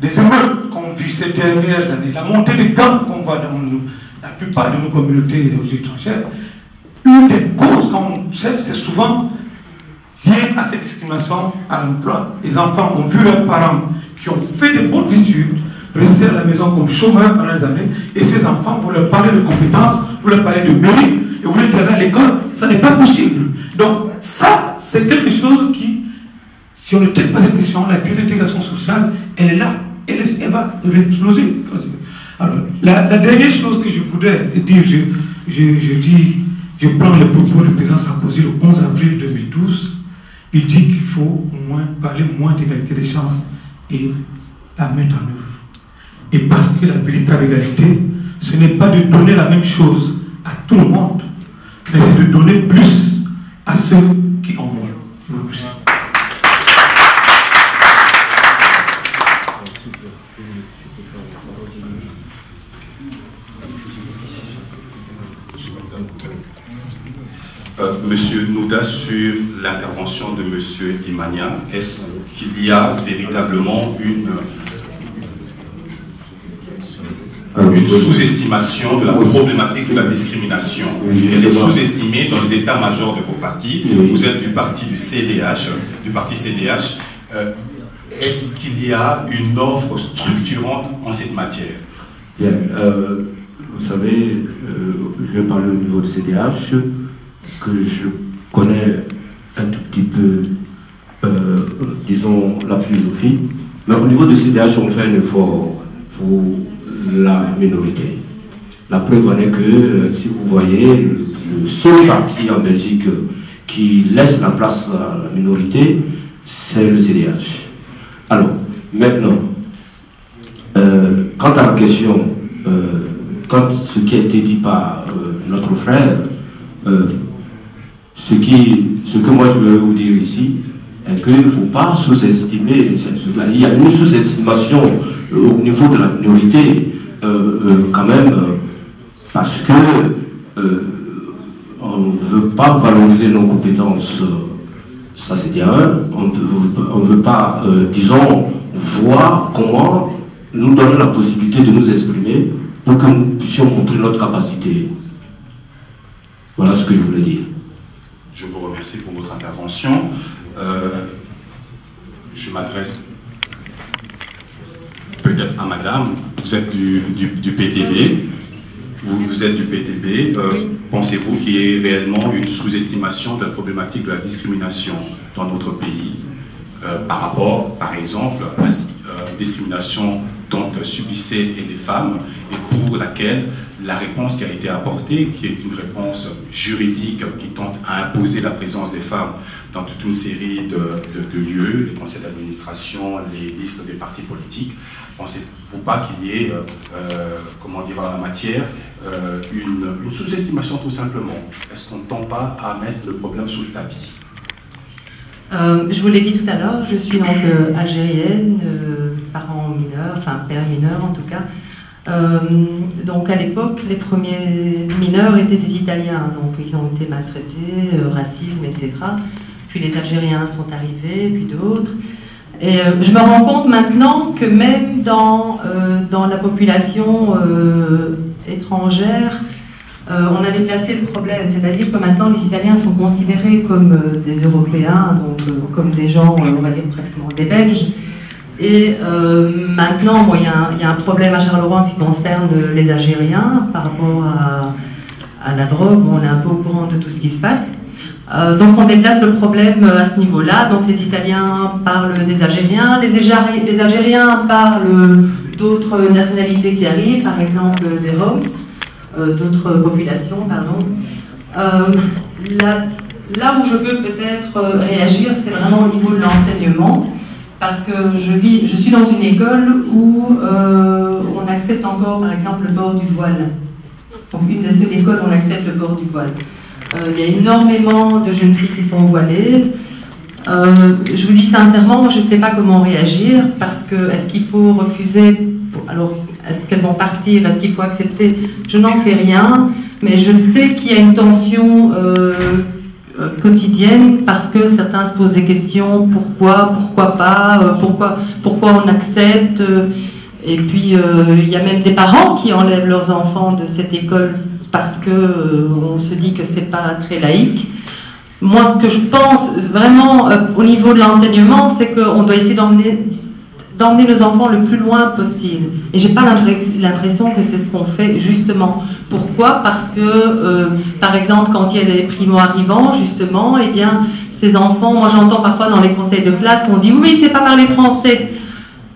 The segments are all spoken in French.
des émeutes qu'on vit ces dernières années, la montée des gangs qu'on voit dans la plupart de nos communautés étrangères, une des causes qu'on sait, c'est souvent lié à cette discrimination à l'emploi. Les enfants ont vu leurs parents qui ont fait de bonnes études rester à la maison comme chômeurs pendant des années, et ces enfants, vous leur parlez de compétences, vous leur parlez de mérite, et vous les tirez à l'école, ça n'est pas possible. Donc ça, c'est quelque chose qui, si on ne traite pas cette question, la désintégration sociale, elle est là, elle va exploser. Alors, la dernière chose que je voudrais dire, je prends le propos du président Sarkozy le 11 avril 2012, il dit qu'il faut parler moins d'égalité des chances et la mettre en œuvre. Et parce que la véritable égalité, ce n'est pas de donner la même chose à tout le monde, mais c'est de donner plus à ceux qui ont moins. Je vous remercie. Monsieur Nouda, sur l'intervention de Monsieur Imania, est-ce qu'il y a véritablement une sous-estimation de la problématique de la discrimination? Elle est sous-estimée dans les états-majors de vos partis. Vous êtes du parti du CDH, Est-ce qu'il y a une offre structurante en cette matière? Bien, vous savez, je parle au niveau du CDH, que je connais un tout petit peu, disons, la philosophie. Mais au niveau du CDH, on fait un effort pour la minorité. La preuve en est que, si vous voyez, le seul parti en Belgique qui laisse la place à la minorité, c'est le CDH. Alors, maintenant, quant à la question, quand ce qui a été dit par notre frère, ce que moi je veux vous dire ici est qu'il ne faut pas sous-estimer cette chose-là. Il y a une sous-estimation au niveau de la minorité, quand même, parce que on ne veut pas valoriser nos compétences, ça c'est bien, on ne veut pas, disons, voir comment nous donner la possibilité de nous exprimer pour que nous puissions montrer notre capacité. Voilà ce que je voulais dire. Je vous remercie pour votre intervention. Je m'adresse peut-être à madame. Vous êtes du PTB. Vous êtes du PTB. Pensez-vous qu'il y ait réellement une sous-estimation de la problématique de la discrimination dans notre pays par rapport, par exemple, à la discrimination dont subissaient les femmes et pour laquelle la réponse qui a été apportée, qui est une réponse juridique qui tente à imposer la présence des femmes dans toute une série de lieux, les conseils d'administration, les listes des partis politiques, pensez-vous pas qu'il y ait, comment dire, en la matière, une sous-estimation tout simplement? Est-ce qu'on ne tend pas à mettre le problème sous le tapis? Je vous l'ai dit tout à l'heure, je suis donc algérienne, parents mineurs, enfin père mineur en tout cas. Donc à l'époque, les premiers mineurs étaient des Italiens, donc ils ont été maltraités, racisme, etc. Puis les Algériens sont arrivés, puis d'autres. Et je me rends compte maintenant que même dans la population étrangère, on a déplacé le problème, c'est-à-dire que maintenant les Italiens sont considérés comme des Européens, donc comme des gens, on va dire pratiquement des Belges. Et maintenant, bon, il y a un problème à Charleroi en ce qui concerne les Algériens par rapport à la drogue, on est un peu au courant de tout ce qui se passe. Donc on déplace le problème à ce niveau-là, donc les Italiens parlent des Algériens, les Algériens parlent d'autres nationalités qui arrivent, par exemple des Roms. D'autres populations, pardon. Là où je peux peut-être réagir, c'est vraiment au niveau de l'enseignement, parce que je suis dans une école où on accepte encore, par exemple, le port du voile. Donc une des seules écoles où on accepte le port du voile. Il y a énormément de jeunes filles qui sont voilées. Je vous dis sincèrement, moi je ne sais pas comment réagir, parce que est-ce qu'il faut refuser, alors est-ce qu'elles vont partir, est-ce qu'il faut accepter, je n'en sais rien, mais je sais qu'il y a une tension quotidienne, parce que certains se posent des questions, pourquoi pas, pourquoi on accepte, et puis il y a même des parents qui enlèvent leurs enfants de cette école parce que on se dit que c'est pas très laïque. Moi, ce que je pense vraiment au niveau de l'enseignement, c'est qu'on doit essayer d'emmener nos enfants le plus loin possible. Et j'ai pas l'impression que c'est ce qu'on fait justement. Pourquoi? Parce que, par exemple, quand il y a des primo-arrivants, justement, eh bien, ces enfants, moi j'entends parfois dans les conseils de classe, on dit oui, il sait pas parler français.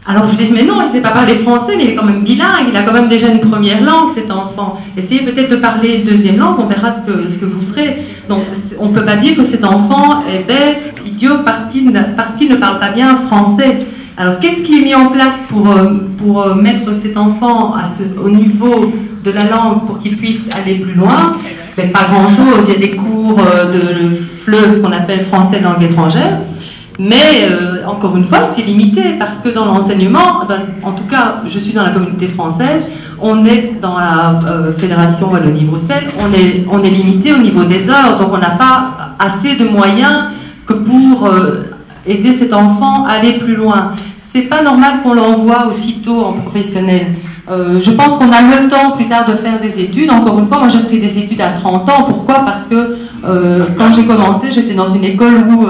Alors je dis mais non, il sait pas parler français, mais il est quand même bilingue, il a quand même déjà une première langue, cet enfant. Essayez peut-être de parler une deuxième langue, on verra ce que vous ferez. Donc on peut pas dire que cet enfant est bête, idiot, parce qu'il ne parle pas bien français. Alors qu'est-ce qui est mis en place pour mettre cet enfant au niveau de la langue pour qu'il puisse aller plus loin? Ben, pas grand-chose, il y a des cours de FLE, ce qu'on appelle français langue étrangère. Mais encore une fois, c'est limité parce que dans l'enseignement, en tout cas, je suis dans la communauté française, on est dans la Fédération Wallonie-Bruxelles, on est limité au niveau des heures, donc on n'a pas assez de moyens que pour aider cet enfant à aller plus loin. C'est pas normal qu'on l'envoie aussitôt en professionnel. Je pense qu'on a le temps plus tard de faire des études. Encore une fois, moi j'ai pris des études à 30 ans. Pourquoi? Parce que quand j'ai commencé, j'étais dans une école où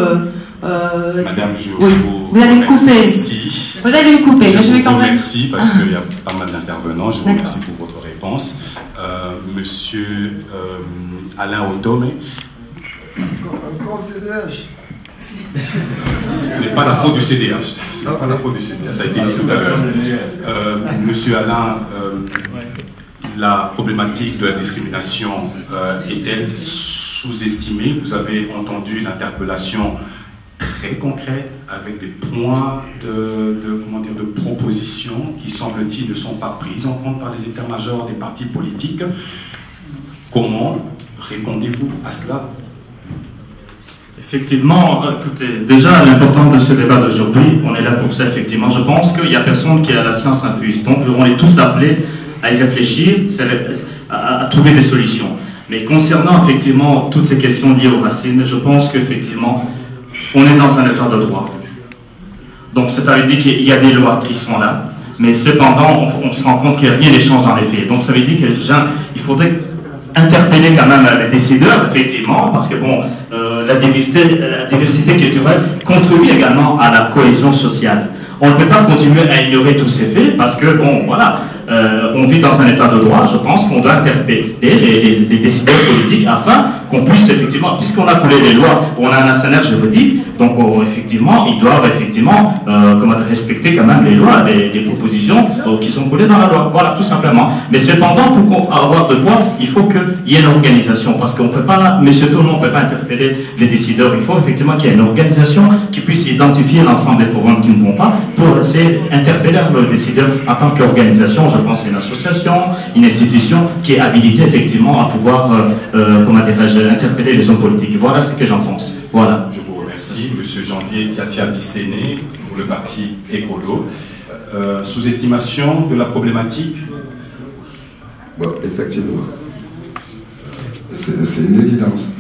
Madame, vous allez me couper. Vous allez me couper, mais je vais quand même. Merci parce qu'il y a pas mal d'intervenants. Je vous remercie pour votre réponse. Monsieur Alain Otome. Encore CDH. Ce n'est pas la faute du CDH. Ce n'est pas la faute du CDH. Ça a été dit tout à l'heure. Monsieur Alain, la problématique de la discrimination est-elle sous-estimée? Vous avez entendu l'interpellation très concrète avec des points de propositions qui, semble-t-il, ne sont pas prises en compte par les états-majors des partis politiques. Comment répondez-vous à cela? Effectivement, écoutez, déjà l'important de ce débat d'aujourd'hui, on est là pour ça effectivement. Je pense qu'il n'y a personne qui a la science infuse. Donc on est tous appelés à y réfléchir, à trouver des solutions. Mais concernant effectivement toutes ces questions liées aux racines, je pense qu'effectivement, on est dans un état de droit. Donc ça veut dire qu'il y a des lois qui sont là, mais cependant on se rend compte que rien ne change dans les faits. Donc ça veut dire qu'il faudrait interpeller quand même les décideurs, effectivement, parce que bon, la diversité culturelle contribue également à la cohésion sociale. On ne peut pas continuer à ignorer tous ces faits parce que, bon, voilà, on vit dans un état de droit. Je pense qu'on doit interpeller les décideurs politiques afin qu'on puisse effectivement, puisqu'on a coulé les lois, on a un arsenal juridique, donc effectivement, ils doivent effectivement respecter quand même les lois, les propositions qui sont coulées dans la loi. Voilà, tout simplement. Mais cependant, pour avoir de quoi, il faut qu'il y ait une organisation, parce qu'on ne peut pas, monsieur tout le monde ne peut pas interpeller les décideurs. Il faut effectivement qu'il y ait une organisation qui puisse identifier l'ensemble des programmes qui ne vont pas pour essayer d'interpeller le décideur en tant qu'organisation. Je pense à une association, une institution qui est habilitée effectivement à pouvoir, interpeller les hommes politiques. Voilà ce que j'en pense. Voilà. Je vous remercie. Monsieur Janvier Tiatia Bisséné pour le parti Écolo. Sous-estimation de la problématique? Bon, effectivement. C'est une évidence.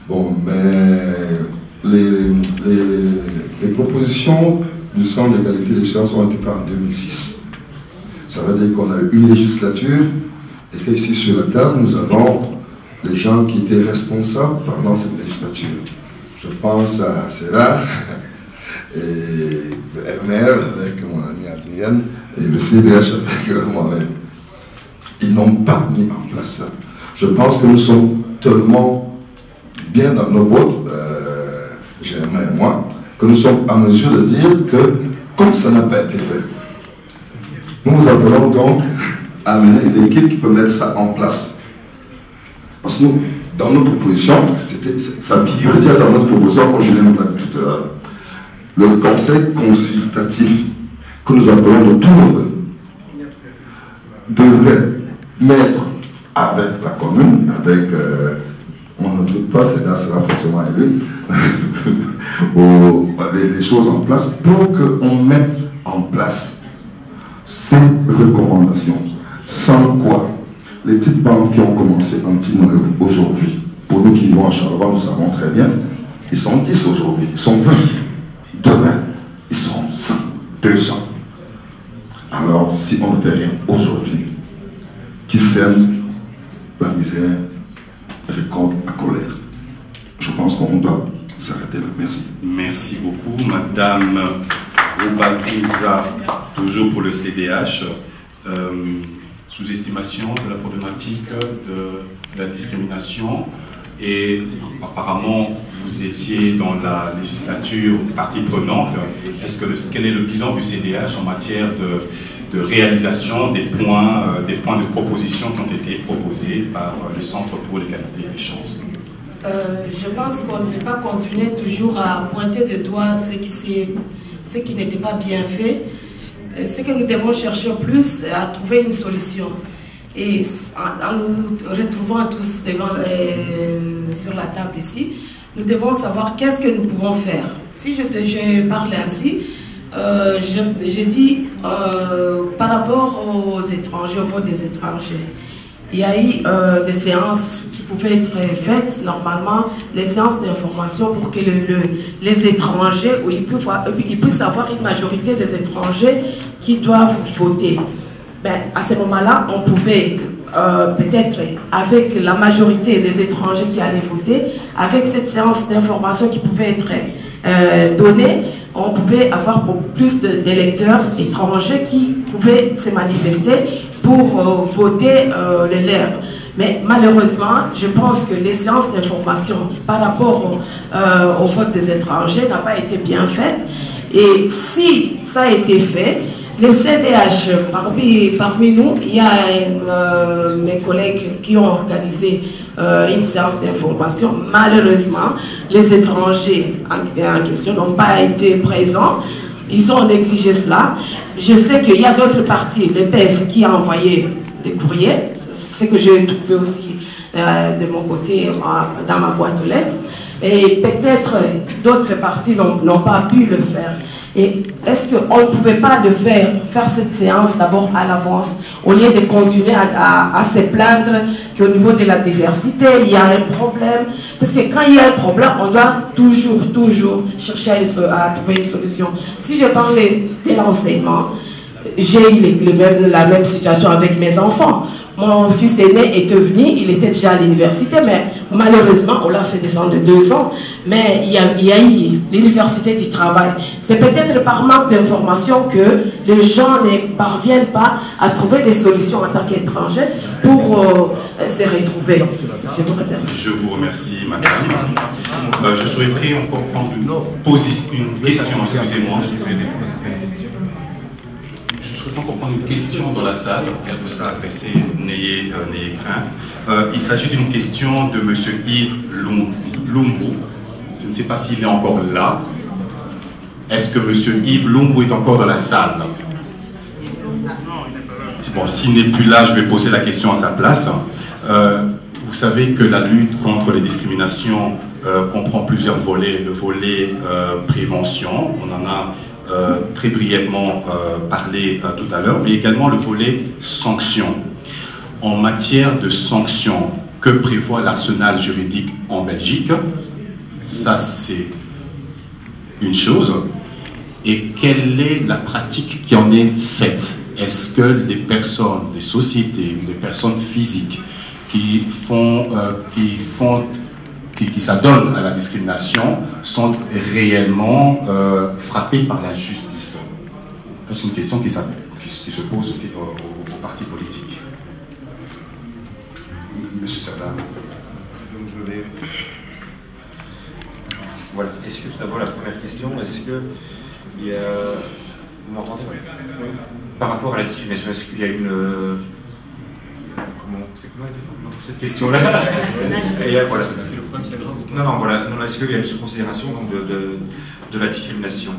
Bon, mais les propositions du Centre d'égalité des chances ont été faites en 2006. Ça veut dire qu'on a eu une législature, et qu'ici sur la table, nous avons les gens qui étaient responsables pendant cette législature. Je pense à Céla et le MR avec mon ami Adrienne et le CDH avec moi-même. Ils n'ont pas mis en place ça. Je pense que nous sommes tellement bien dans nos bottes, Germain et moi, que nous sommes en mesure de dire que, comme ça n'a pas été fait, nous vous appelons donc à amener l'équipe qui peut mettre ça en place. Parce que nous, dans nos propositions, ça figurait déjà dans notre proposition, comme je l'ai dit tout à l'heure, le conseil consultatif que nous appelons de tout le monde devrait mettre avec la commune, avec, on ne doute pas, c'est là, sera forcément élu, les choses en place pour qu'on mette en place ces recommandations. Sans quoi, les petites banques qui ont commencé en petit aujourd'hui Pour nous qui vivons à Charleroi, nous savons très bien, ils sont 10 aujourd'hui, ils sont 20. Demain, ils sont 100, 200. Alors, si on ne fait rien aujourd'hui, qui sème la misère récolte la colère. Je pense qu'on doit s'arrêter là. Merci. Merci beaucoup, Madame Roubalkinza, toujours pour le CDH. Sous-estimation de la problématique de la discrimination. Et apparemment, vous étiez dans la législature partie prenante. Quel est le bilan du CDH en matière de réalisation des points de proposition qui ont été proposés par le Centre pour l'égalité des chances? Je pense qu'on ne peut pas continuer toujours à pointer du doigt ce qui n'était pas bien fait. Ce que nous devons chercher plus, à trouver une solution. Et en nous retrouvant tous sur la table ici, nous devons savoir qu'est-ce que nous pouvons faire. Si je parle ainsi, je dis par rapport aux étrangers, au vote des étrangers, il y a eu des séances qui pouvaient être faites, normalement, les séances d'information pour que les étrangers, où ils puissent avoir une majorité des étrangers qui doivent voter. Ben, à ce moment-là, on pouvait peut-être, avec la majorité des étrangers qui allaient voter, avec cette séance d'information qui pouvait être donnée, on pouvait avoir plus d'électeurs étrangers qui pouvaient se manifester pour voter les leurs. Mais malheureusement, je pense que les séances d'information par rapport au vote des étrangers n'ont pas été bien faites. Et si ça a été fait, les CDH, parmi nous, il y a mes collègues qui ont organisé une séance d'information. Malheureusement, les étrangers en question n'ont pas été présents. Ils ont négligé cela. Je sais qu'il y a d'autres partis, le PS, qui a envoyé des courriers. C'est ce que j'ai trouvé aussi de mon côté dans ma boîte aux lettres. Et peut-être d'autres partis n'ont pas pu le faire. Et est-ce qu'on ne pouvait pas faire cette séance d'abord à l'avance, au lieu de continuer à se plaindre qu'au niveau de la diversité, il y a un problème? Parce que quand il y a un problème, on doit toujours chercher à trouver une solution. Si je parlais de l'enseignement, j'ai eu la même situation avec mes enfants. Mon fils aîné était venu, il était déjà à l'université, mais malheureusement, on l'a fait descendre de 2 ans. Mais il y a eu l'université du travail. C'est peut-être par manque d'information que les gens ne parviennent pas à trouver des solutions en tant qu'étrangers pour se retrouver. Je vous remercie, madame. Je souhaiterais encore prendre une question, excusez-moi. Pour prendre une question dans la salle, elle vous sera adressée, n'ayez crainte. Il s'agit d'une question de M. Yves Lumbu. Je ne sais pas s'il est encore là. Est-ce que M. Yves Lumbu est encore dans la salle? Bon, s'il n'est plus là, je vais poser la question à sa place. Vous savez que la lutte contre les discriminations comprend plusieurs volets. Le volet prévention, on en a très brièvement parlé tout à l'heure, mais également le volet sanctions. En matière de sanctions, que prévoit l'arsenal juridique en Belgique? Ça, c'est une chose. Et quelle est la pratique qui en est faite? Est-ce que les personnes, les sociétés, les personnes physiques qui s'adonnent à la discrimination sont réellement frappées par la justice? C'est une question qui se pose aux partis politiques. Monsieur Sabin. Donc je vais... Voilà. Est-ce que tout d'abord la première question, est-ce que il y a... Vous m'entendez? Par rapport à la discrimination, est-ce qu'il y a une... Comment... C'est quoi cette question-là? Voilà. Non, voilà. Non, est-ce qu'il y a une sous-considération de la discrimination?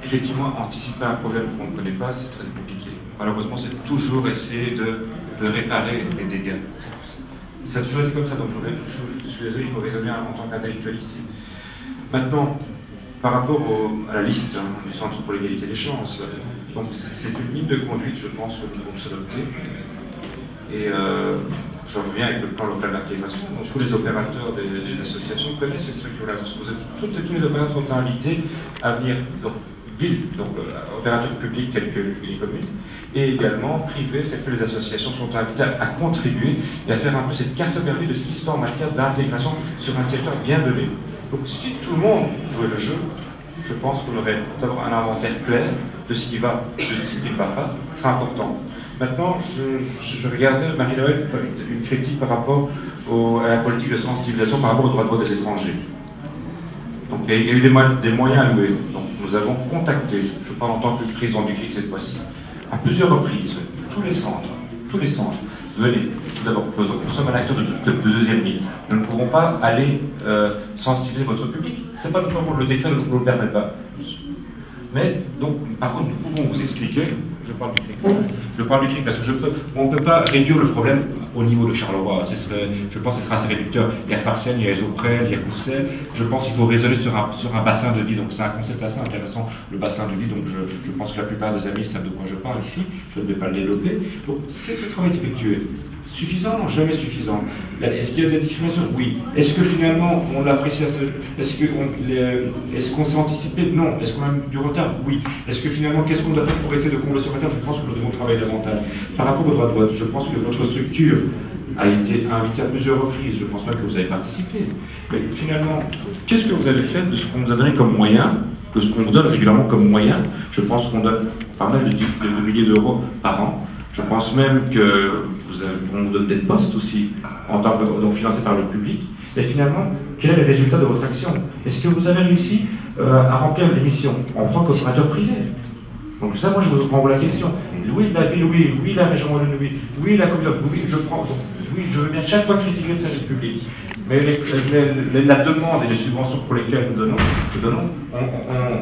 Effectivement, anticiper un problème qu'on ne connaît pas, c'est très compliqué. Malheureusement, c'est toujours essayer de réparer les dégâts. Ça a toujours été comme ça, donc je suis désolé, il faut raisonner en tant qu'intellectuel ici. Maintenant, par rapport à la liste du Centre pour l'égalité des chances, donc c'est une ligne de conduite, je pense, que nous devons s'adopter. Et je reviens avec le plan local d'intégration. Donc, tous les opérateurs des associations connaissent cette structure-là. Tous les opérateurs sont invités à venir, donc, donc opérateurs publics tels que les communes, et également privés tels que les associations sont invités à contribuer et à faire un peu cette cartographie de ce qui se fait en matière d'intégration sur un territoire bien donné. Donc si tout le monde jouait le jeu, je pense qu'on aurait d'abord un inventaire clair de ce qui va, de ce qui ne va pas, ce sera important. Maintenant, je regardais, Marie-Noël, une critique par rapport à la politique de sensibilisation par rapport aux droits de vote des étrangers. Donc il y a eu des moyens alloués. Donc nous avons contacté, je parle en tant que président du CRIC cette fois-ci, à plusieurs reprises, tous les centres, venez, tout d'abord, nous sommes un acteur de deuxième ligne. Nous ne pourrons pas aller sensibiliser votre public. Ce n'est pas notre rôle, le décret ne nous le permet pas. Mais, donc, par contre, nous pouvons vous expliquer, je parle du CRIC parce que on ne peut pas réduire le problème au niveau de Charleroi. Je pense que ce sera assez réducteur. Il y a Farciennes, il y a Ezoprel, il y a Courcelles. Je pense qu'il faut raisonner sur un bassin de vie. Donc c'est un concept assez intéressant, le bassin de vie. Donc je pense que la plupart des amis savent de quoi je parle ici. Je ne vais pas le développer. Donc c'est ce travail effectué. Suffisant? Non, jamais suffisant. Est-ce qu'il y a des discriminations? Oui. Est-ce que finalement on l'apprécie? Est-ce qu'on s'est anticipé? Non. Est-ce qu'on a eu du retard? Oui. Est-ce que finalement, qu'est-ce qu'on doit faire pour essayer de combler ce retard? Je pense que nous devons travailler davantage. Par rapport au droit de vote, je pense que votre structure a été invitée à plusieurs reprises. Je pense même que vous avez participé. Mais finalement, qu'est-ce que vous avez fait de ce qu'on nous a donné comme moyen, de ce qu'on vous donne régulièrement comme moyen? Je pense qu'on donne pas mal de milliers d'euros par an. Je pense même qu'on vous donne des postes aussi, donc financés par le public. Et finalement, quel est le résultat de votre action? Est-ce que vous avez réussi à remplir les missions en tant qu'opérateur privé? Donc ça, moi, je vous renvoie la question. Oui, la ville, oui. Oui, la région, oui. Oui, la communauté, oui, je prends. Oui, je veux bien chaque fois critiquer le service public. Mais la demande et les subventions pour lesquelles nous donnons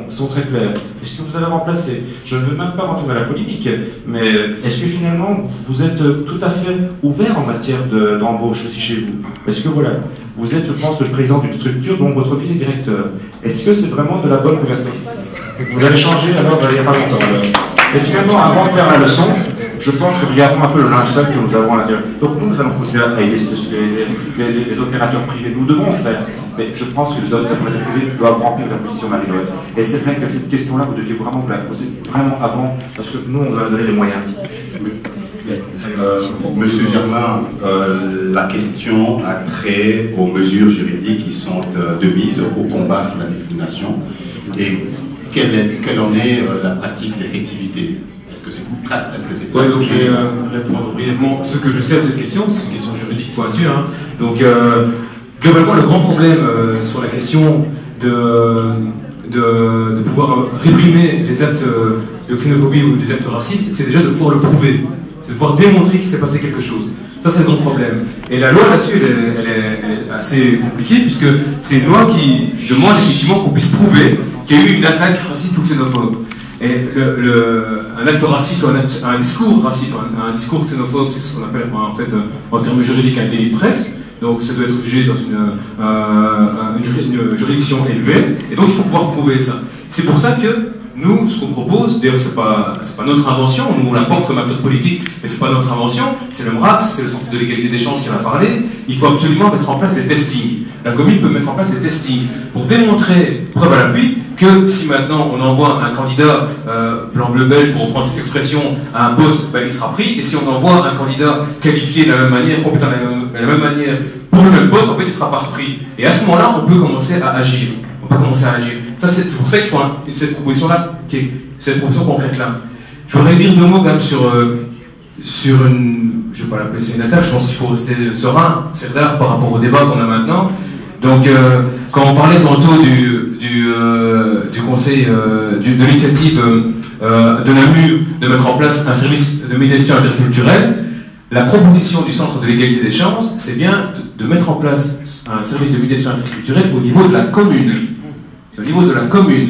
sont très claires. Est-ce que vous avez remplacé? Je ne veux même pas rentrer dans la polémique, mais est-ce que finalement vous êtes tout à fait ouvert en matière d'embauche aussi chez vous? Est-ce que voilà, vous êtes, je pense, le président d'une structure dont votre fils est directeur? Est-ce que c'est vraiment de la bonne couverture? Vous allez changer alors il n'y a pas longtemps. Et finalement, avant de faire la leçon, je pense que regardons un peu le linge sale que nous avons à l'intérieur. Donc nous allons continuer à aider les opérateurs privés. Nous devons faire. Mais je pense que les opérateurs privés doivent remplir la position Marie-Noël. Et c'est vrai que cette question-là, vous deviez vraiment vous la poser vraiment avant, parce que nous, on va donner les moyens. Monsieur Germain, la question a trait aux mesures juridiques qui sont de mise au combat de la discrimination. Et quelle en est la pratique d'effectivité? Est-ce que c'est Oui, donc je vais répondre brièvement. Ce que je sais à cette question, c'est une question juridique pointue. Hein. Donc, globalement, le grand problème sur la question de pouvoir réprimer les actes de xénophobie ou des actes racistes, c'est déjà de pouvoir le prouver. C'est de pouvoir démontrer qu'il s'est passé quelque chose. Ça, c'est le grand problème. Et la loi là-dessus, elle est assez compliquée, puisque c'est une loi qui demande effectivement qu'on puisse prouver qu'il y a eu une attaque raciste ou xénophobe. Et un acte raciste ou un discours raciste, un discours xénophobe, c'est ce qu'on appelle en fait en termes juridiques un délit de presse. Donc ça doit être jugé dans une juridiction élevée. Et donc il faut pouvoir prouver ça. C'est pour ça que nous, ce qu'on propose, d'ailleurs c'est pas notre invention, nous on l'apporte comme acteur politique, mais c'est pas notre invention, c'est le MRAT, c'est le Centre de l'égalité des chances qui en a parlé. Il faut absolument mettre en place des testings. La commune peut mettre en place des testings pour démontrer, preuve à l'appui, que si maintenant on envoie un candidat blanc bleu belge, pour reprendre cette expression, à un poste, ben, il sera pris, et si on envoie un candidat qualifié de la même manière, compétent de la même manière, pour le même poste, en fait il sera pas repris. Et à ce moment-là, on peut commencer à agir. Ça, c'est pour ça qu'il faut cette proposition-là, cette proposition concrète-là. Je voudrais dire deux mots quand même sur une, je ne vais pas l'appeler c'est une attaque, je pense qu'il faut rester serein, Serdar, par rapport au débat qu'on a maintenant. Donc, quand on parlait tantôt du conseil, de l'initiative de NAMU de mettre en place un service de médiation interculturelle, la proposition du Centre de l'égalité des chances, c'est bien de mettre en place un service de médiation interculturelle au niveau de la commune. C'est au niveau de la commune.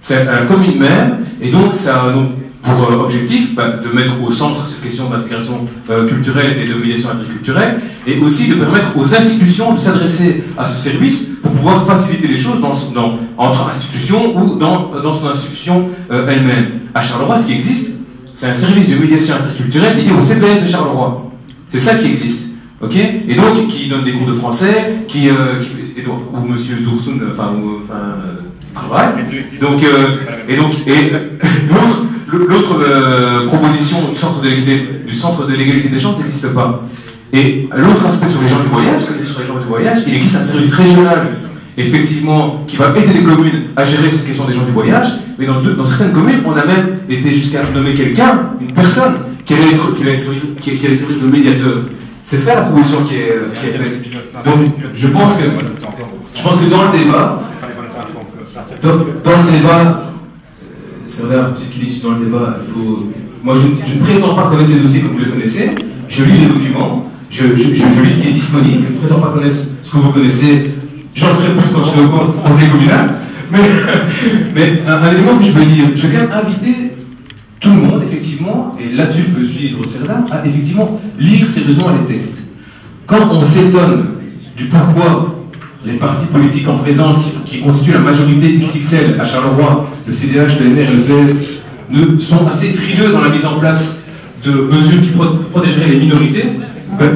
C'est à la commune même, et donc ça a pour objectif de mettre au centre cette question d'intégration culturelle et de médiation interculturelle, et aussi de permettre aux institutions de s'adresser à ce service pour pouvoir faciliter les choses entre institutions ou dans son institution elle-même. À Charleroi, ce qui existe, c'est un service de médiation interculturelle lié au CPS de Charleroi. C'est ça qui existe. Ok? Et donc, qui donne des cours de français, ou Monsieur Doursoun, travaille. Donc, l'autre proposition du centre de l'égalité des chances n'existe pas. Et l'autre aspect sur les gens du voyage, il existe un service régional, effectivement, qui va aider les communes à gérer cette question des gens du voyage, mais dans certaines communes, on a même été jusqu'à nommer quelqu'un, une personne, qui allait servir de médiateur. C'est ça la proposition qui est faite. Donc, je pense que dans le débat, c'est vrai, ce qu'il dit dans le débat, moi je ne prétends pas connaître les dossiers comme vous les connaissez, je lis les documents, je lis ce qui est disponible, je ne prétends pas connaître ce que vous connaissez, j'en serai plus quand je serai au conseil communal, mais un élément que je veux dire, je veux quand même inviter tout le monde, effectivement, et là-dessus je peux suivre Serda, à effectivement lire sérieusement les textes. Quand on s'étonne du pourquoi les partis politiques en présence qui constituent la majorité XXL à Charleroi, le CDH, le NR et le PS, sont assez frileux dans la mise en place de mesures qui protégeraient les minorités,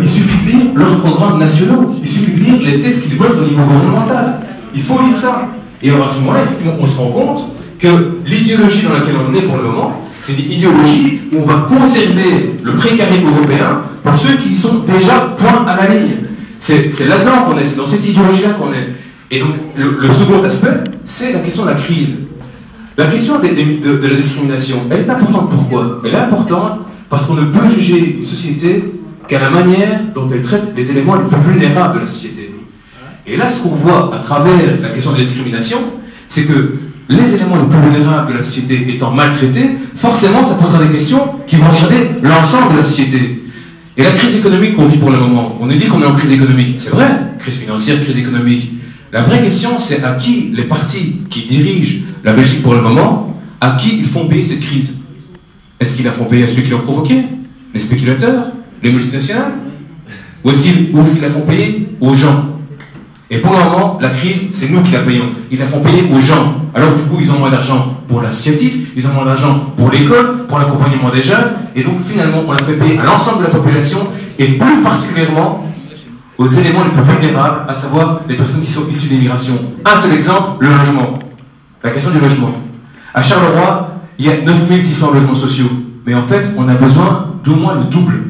il suffit de lire leurs programmes nationaux, il suffit de lire les textes qu'ils votent au niveau gouvernemental. Il faut lire ça. Et à ce moment-là, effectivement, on se rend compte que l'idéologie dans laquelle on est pour le moment, c'est une idéologie où on va conserver le précarité européen pour ceux qui sont déjà point à la ligne. C'est là-dedans qu'on est, c'est dans cette idéologie-là qu'on est. Et donc, le second aspect, c'est la question de la crise. La question de la discrimination, elle est importante. Pourquoi? Elle est importante parce qu'on ne peut juger une société qu'à la manière dont elle traite les éléments les plus vulnérables de la société. Et là, ce qu'on voit à travers la question de la discrimination, c'est que les éléments les plus vulnérables de la société étant maltraités, forcément, ça posera des questions qui vont regarder l'ensemble de la société. Et la crise économique qu'on vit pour le moment, on nous dit qu'on est en crise économique. C'est vrai, crise financière, crise économique. La vraie question, c'est à qui les partis qui dirigent la Belgique pour le moment, à qui ils font payer cette crise? Est-ce qu'ils la font payer à ceux qui l'ont provoquée? Les spéculateurs? Les multinationales? Ou est-ce qu'ils la font payer aux gens? Et pour le moment, la crise, c'est nous qui la payons. Ils la font payer aux gens. Alors du coup, ils ont moins d'argent pour l'associatif, ils ont moins d'argent pour l'école, pour l'accompagnement des jeunes, et donc finalement, on la fait payer à l'ensemble de la population, et plus particulièrement aux éléments les plus vulnérables, à savoir les personnes qui sont issues de l'immigration. Un seul exemple, le logement. La question du logement. À Charleroi, il y a 9600 logements sociaux. Mais en fait, on a besoin d'au moins le double.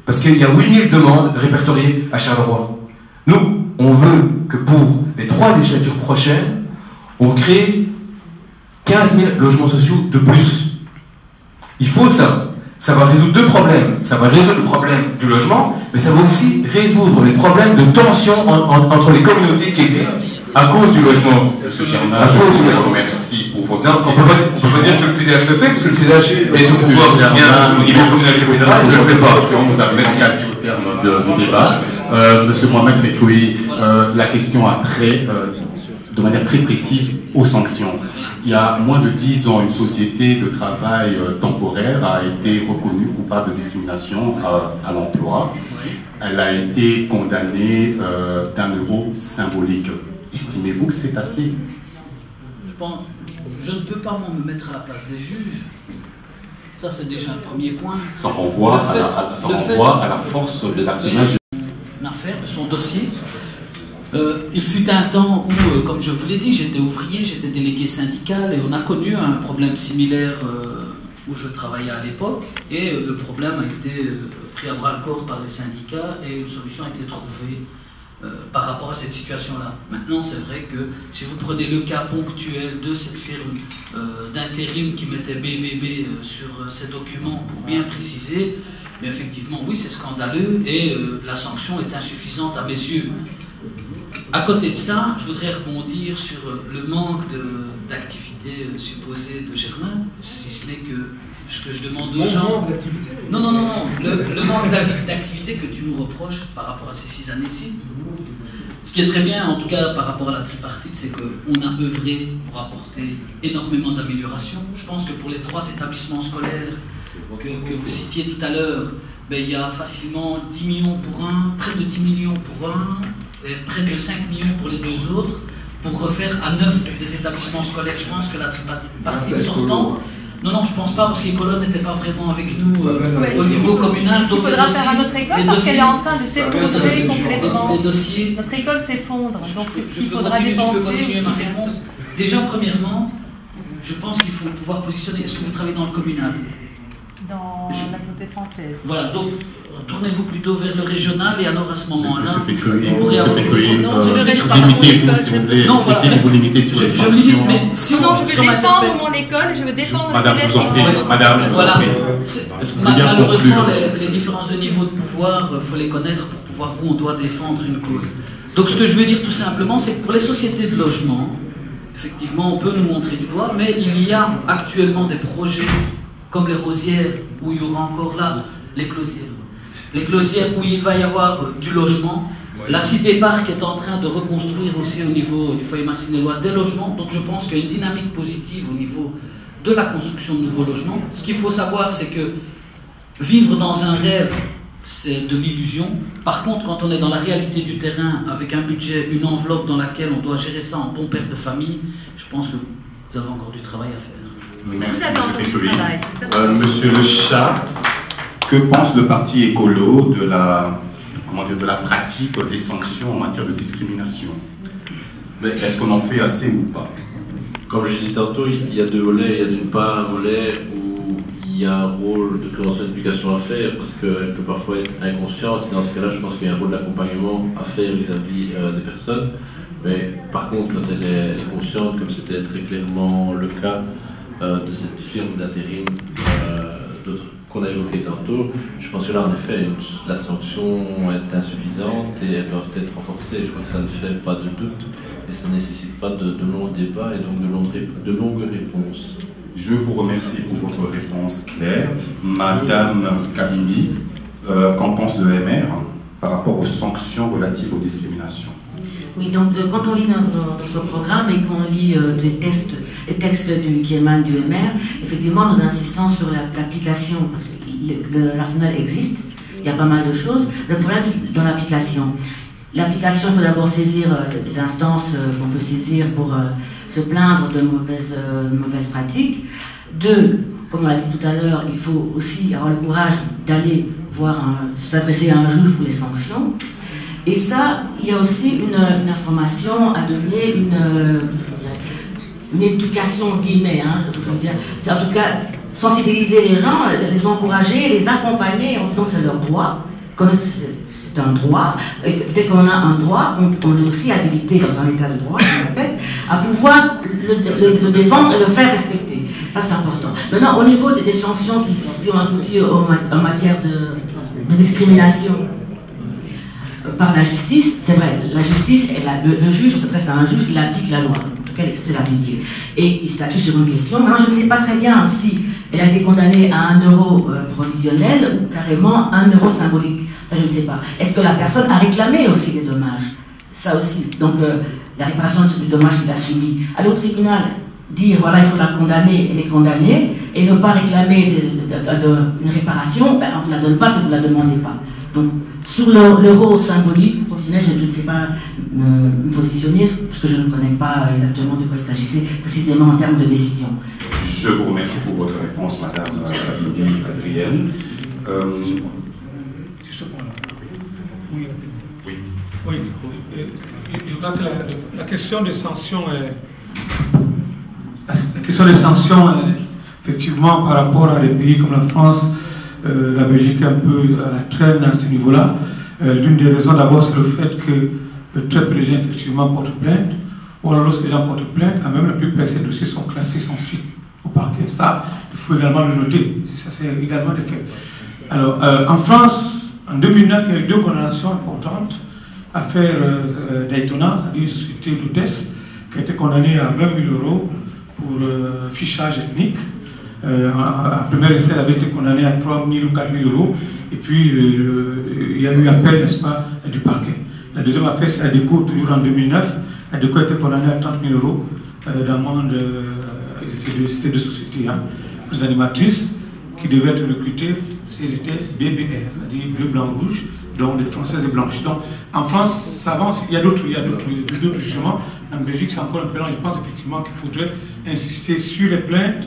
Parce qu'il y a 8000 demandes répertoriées à Charleroi. Nous, on veut que pour les 3 législatures prochaines, on crée 15 000 logements sociaux de plus. Il faut ça. Ça va résoudre 2 problèmes. Ça va résoudre le problème du logement, mais ça va aussi résoudre les problèmes de tension entre les communautés qui existent à cause du logement. Monsieur Germain, à cause du logement. Merci pour votre... Non, on peut pas dire que le CDH le fait, parce que le CDH est au pouvoir aussi bien au niveau communal que fédéral, il ne le fait pas. On nous a merci au terme du débat. Monsieur Mohamed Fekroui, la question a trait, de manière très précise, aux sanctions. Il y a moins de 10 ans, une société de travail temporaire a été reconnue coupable de discrimination à l'emploi. Elle a été condamnée d'1 euro symbolique. Estimez-vous que c'est assez? Je ne peux pas me mettre à la place des juges. Ça, c'est déjà le premier point. Ça renvoie à la force de l'arsenal. Une affaire de son dossier. Il fut un temps où, comme je vous l'ai dit, j'étais ouvrier, j'étais délégué syndical et on a connu un problème similaire où je travaillais à l'époque et le problème a été pris à bras le corps par les syndicats et une solution a été trouvée par rapport à cette situation-là. Maintenant, c'est vrai que si vous prenez le cas ponctuel de cette firme d'intérim qui mettait BBB sur ces documents pour bien préciser, mais effectivement, oui, c'est scandaleux et la sanction est insuffisante à mes yeux. À côté de ça, je voudrais rebondir sur le manque d'activité supposée de Germain, si ce n'est que ce que je demande aux gens. Non. Le manque d'activité que tu nous reproches par rapport à ces 6 années-ci. Ce qui est très bien, en tout cas par rapport à la tripartite, c'est qu'on a œuvré pour apporter énormément d'améliorations. Je pense que pour les 3 établissements scolaires que vous citiez tout à l'heure, il y a facilement 10 millions pour un, près de 10 millions pour un, et près de 5 millions pour les 2 autres, pour refaire à 9 des établissements scolaires. Je pense que la tripartite sortant Non, je pense pas, parce qu'Ecolo n'était pas vraiment avec nous au niveau communal. Il faudra faire à notre école parce qu'elle est en train de s'effondrer complètement. Les dossiers. Notre école s'effondre, donc il faudra Je dépenser. peux continuer ma réponse. Déjà, premièrement, je pense qu'il faut pouvoir positionner. Est-ce que vous travaillez dans le communal? Dans la communauté française. Voilà, donc tournez-vous plutôt vers le régional et alors à ce moment-là, vous limitez-vous s'il vous plaît. Non, essayez de vous limiter sur les fonctions. Sinon, je veux défendre mon école, je veux défendre Madame, je vous en prie. Madame, voilà. Est-ce que vous voulez bien Malheureusement, conclure? les différences de niveau de pouvoir, il faut les connaître pour pouvoir où on doit défendre une cause. Donc ce que je veux dire tout simplement, c'est que pour les sociétés de logement, effectivement, on peut nous montrer du doigt, mais il y a actuellement des projets comme les Rosières, où il y aura encore là les Closières. Les Closières où il va y avoir du logement. La Cité Parc est en train de reconstruire aussi au niveau du foyer Marcinellois des logements. Donc je pense qu'il y a une dynamique positive au niveau de la construction de nouveaux logements. Ce qu'il faut savoir, c'est que vivre dans un rêve, c'est de l'illusion. Par contre, quand on est dans la réalité du terrain, avec un budget, une enveloppe dans laquelle on doit gérer ça en bon père de famille, je pense que vous avez encore du travail à faire. Merci, Monsieur Le Chat, que pense le parti écolo de la pratique des sanctions en matière de discrimination? Est-ce qu'on en fait assez ou pas? Comme j'ai dit tantôt, il y a deux volets. Il y a d'une part un volet où il y a un rôle de prévention et d'éducation à faire, parce qu'elle peut parfois être inconsciente, et dans ce cas-là, je pense qu'il y a un rôle d'accompagnement à faire vis-à-vis des personnes. Mais par contre, quand elle est consciente, comme c'était très clairement le cas de cette firme d'intérim qu'on a évoqué tantôt, je pense que là, en effet, la sanction est insuffisante et elle doit être renforcée. Je crois que ça ne fait pas de doute et ça ne nécessite pas de longs débats et donc de longues réponses. Je vous remercie pour votre réponse claire. Madame Kavimi, qu'en pense le MR par rapport aux sanctions relatives aux discriminations? Oui, donc quand on lit notre programme et qu'on lit les textes qui émanent du MR, effectivement, nous insistons sur l'application, parce que l'arsenal existe, il y a pas mal de choses. Le problème, c'est dans l'application. L'application, il faut d'abord saisir des instances qu'on peut saisir pour se plaindre de mauvaises pratiques. Deux, comme on l'a dit tout à l'heure, il faut aussi avoir le courage d'aller s'adresser à un juge pour les sanctions. Et ça, il y a aussi une information à donner, une éducation, guillemets, en tout cas, sensibiliser les gens, les encourager, les accompagner en disant que c'est leur droit, comme c'est un droit, et dès qu'on a un droit, on est aussi habilité dans un état de droit, je répète, à pouvoir le défendre et le faire respecter. Ça, c'est important. Maintenant, au niveau des sanctions qui sont introduites en matière de discrimination, par la justice, c'est vrai, la justice, le juge, on s'adresse à un juge, il applique la loi, en tout cas il est censé l'appliquer, et il statue sur une question. Maintenant, je ne sais pas très bien si elle a été condamnée à 1 euro provisionnel ou carrément 1 euro symbolique, ça je ne sais pas. Est-ce que la personne a réclamé aussi des dommages? Ça aussi, donc la réparation du dommage qu'il a subi. Aller au tribunal, dire voilà, il faut la condamner, elle est condamnée, et ne pas réclamer une réparation, ben, on ne vous la donne pas si vous ne la demandez pas. Donc, sur l'euro symbolique, professionnel, je ne sais pas me positionner, parce que je ne connais pas exactement de quoi il s'agissait précisément en termes de décision. Je vous remercie pour votre réponse, Madame Adrienne. Oui, je crois que la question des sanctions est... La question des sanctions, effectivement, par rapport à des pays comme la France, la Belgique est un peu à la traîne à ce niveau-là. L'une des raisons d'abord, c'est le fait que très peu de gens effectivement portent plainte. Ou alors lorsque les gens portent plainte, quand même la plupart de ces dossiers sont classés sans suite au parquet. Ça, il faut également le noter. Ça, c'est également des faits. Alors, en France, en 2009, il y a eu 2 condamnations importantes. Affaire Daytona, c'est-à-dire une société d'Odesse, qui a été condamnée à 20 000 € pour fichage ethnique. En premier essai, elle avait été condamnée à 3 000 ou 4 000 €, et puis il y a eu appel, n'est-ce pas, du parquet. La deuxième affaire, c'est ADECO, toujours en 2009. ADECO a été condamnée à 30 000 € d'amende. C'était deux sociétés, des animatrices qui devaient être recrutées, elles étaient BBR, c'est-à-dire bleu, blanc, rouge, donc des Françaises et blanches. Donc en France, ça avance, il y a d'autres jugements. En Belgique, c'est encore un peu long. Je pense effectivement qu'il faudrait insister sur les plaintes